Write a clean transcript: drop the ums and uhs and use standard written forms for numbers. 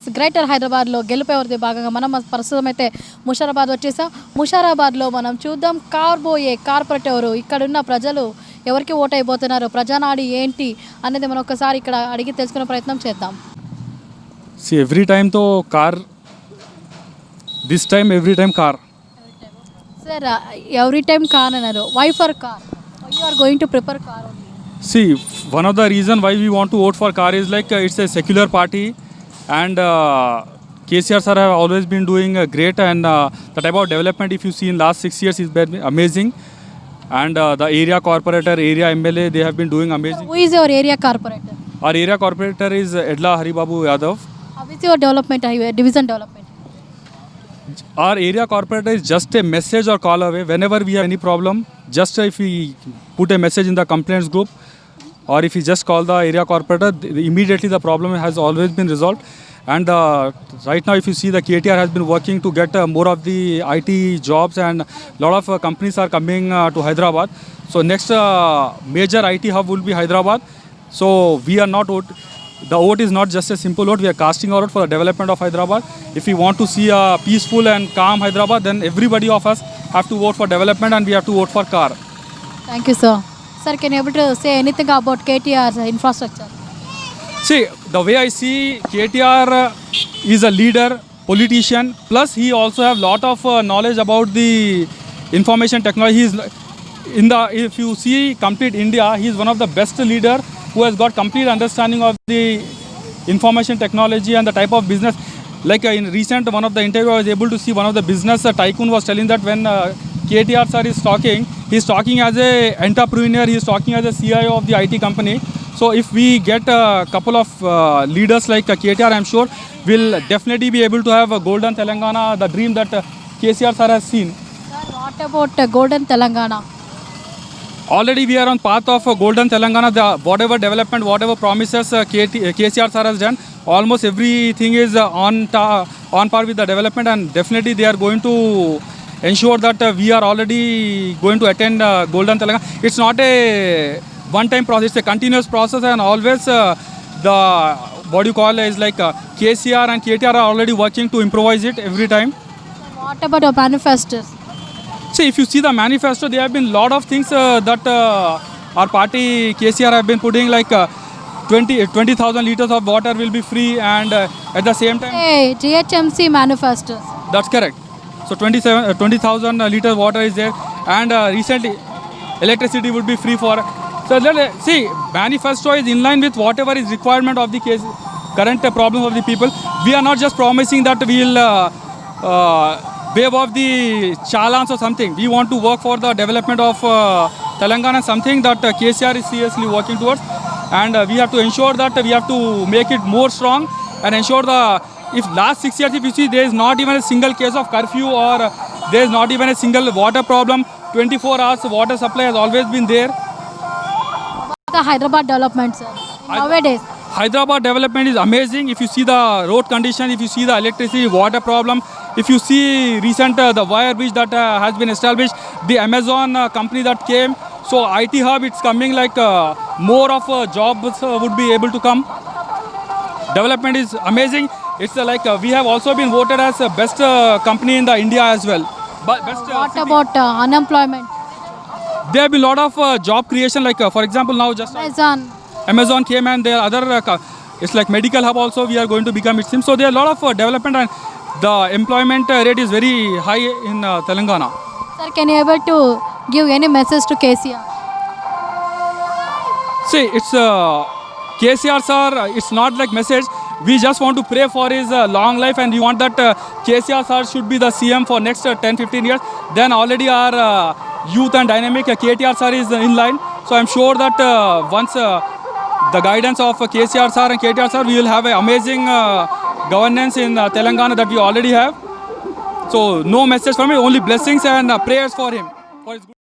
Greater హైదరాబాద్లో గెలుపేవరిది భాగంగా మనం ప్రస్తుతం అయితే ముషారాబాద్ వచ్చేసాం. ముషారాబాద్లో మనం చూద్దాం కాబోయే కార్పొరేట్ ఎవరు, ఇక్కడున్న ప్రజలు ఎవరికి ఓటు అయిపోతున్నారు, ప్రజానాడి ఏంటి అనేది మనం ఒకసారి ఇక్కడ అడిగి తెలుసుకునే ప్రయత్నం చేద్దాం. ఎవ్రీ టైమ్ తో car, this time every time car. Sir every time car అన్నారు. Why for car? You are going to prefer car? See, one of the reason why we want to vote for car is like it's a secular party and KCR sir have always been doing great and the type of development if you see in last 6 years is been amazing and the area corporator, area MLA they have been doing amazing. Who is your area corporator? Our area corporator is Edla Haribabu Yadav. How is your development, division development? Our area corporator is just a message or call away whenever we have any problem. Just if we put a message in the complaints group or if we just call the area corporator, immediately the problem has always been resolved. And right now if you see the KTR has been working to get more of the IT jobs and lot of companies are coming to Hyderabad. So next major IT hub will be Hyderabad. So we are not the vote is not just a simple vote. We are casting our vote for the development of Hyderabad. If we want to see a peaceful and calm Hyderabad, then everybody of us have to vote for development and we have to vote for car. Thank you, sir. Sir, can you able to say anything about KTR's infrastructure? See, the way I see KTR is a leader, politician, plus he also have lot of knowledge about the information technology. He's if you see complete India, he is one of the best leader who has got complete understanding of the information technology and the type of business. Like in recent one of the interview, I was able to see one of the business tycoon was telling that when KTR sir is talking, he is talking as a entrepreneur, he is talking as a CIO of the IT company. So if we get a couple of leaders like KTR, I'm sure we'll definitely be able to have a golden Telangana, the dream that KCR sir has seen. Sir, what about golden Telangana? Already we are on path of golden Telangana. Whatever development, whatever promises KCR sir has done, almost everything is on par with the development, and definitely they are going to ensure that we are already going to attend golden Telangana. It's not a one-time process; it's a continuous process, and always the what you call is like KCR and KTR are already working to improvise it every time. Sir, what about your manifestos? See, if you see the manifesto, there have been lot of things that our party KCR have been putting, like 20,000 liters of water will be free, and at the same time, Hey, GHMC manifestos. that's correct. So 20,000 liters water is there, and recently electricity would be free for. So see, manifesto is in line with whatever is requirement of the case, current problems of the people. We are not just promising that we will waive off the challans or something. We want to work for the development of Telangana, something that KCR is seriously working towards, and we have to ensure that we have to make it more strong and ensure if last 6 years if you see there is not even a single case of curfew or there is not even a single water problem. 24 hours water supply has always been there. The Hyderabad development, sir. Nowadays, Hyderabad development is amazing. If you see the road condition, if you see the electricity, water problem, if you see recent the wire bridge that has been established, the Amazon company that came, so IT hub, it's coming like more of jobs would be able to come. Development is amazing. It's like we have also been voted as best company in the India as well. But best, what city. about unemployment? There have been lot of job creation, like for example now just Amazon came, and there are other it's like medical hub also we are going to become, it seems. So there are a lot of development, and the employment rate is very high in Telangana. Sir, can you able to give any message to KCR? See, it's KCR sir, it's not like message. We just want to pray for his long life, and we want that KCR sir should be the CM for next 10-15 years. Then already our youth and dynamic KTR sir is in line. So I'm sure that once the guidance of KCR sir and KTR sir, we will have an amazing governance in Telangana that we already have. So no message from me, only blessings and prayers for him. For his good